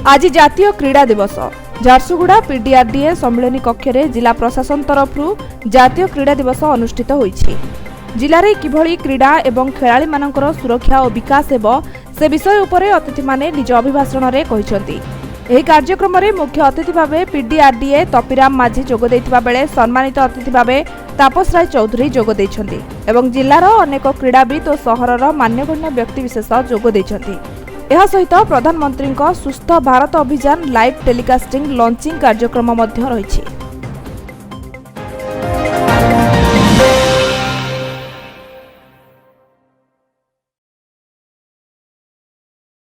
आज जातीय क्रीड़ा दिवस झारसुगुड़ा पीडीआरडीए सम्मेलनी कक्ष में जिला प्रशासन तरफ जातीय क्रीड़ा दिवस अनुष्ठित होईछि। जिले में किभली क्रीड़ा एवं खेलाड़ी मानकर सुरक्षा और विकास हेब से विषय उपरे अतिथि माने निज अभिभाषण में कहिसेंति। एही कार्यक्रम में मुख्य अतिथि भावे पीडीआरडीए तपिराम माझी जोग दैथिबा बेले सम्मानित अतिथि भावे तापस राय चौधरी जोग दैछन्ति एवं जिल्लार अनेक क्रीड़ाविद और सहरर मान्यगण्य व्यक्तिविशेष जोग दैछन्ति। यह सहित प्रधानमंत्री सुस्थ भारत अभियान लाइव टेलीकास्टिंग लॉन्चिंग कार्यक्रम मध्य रही।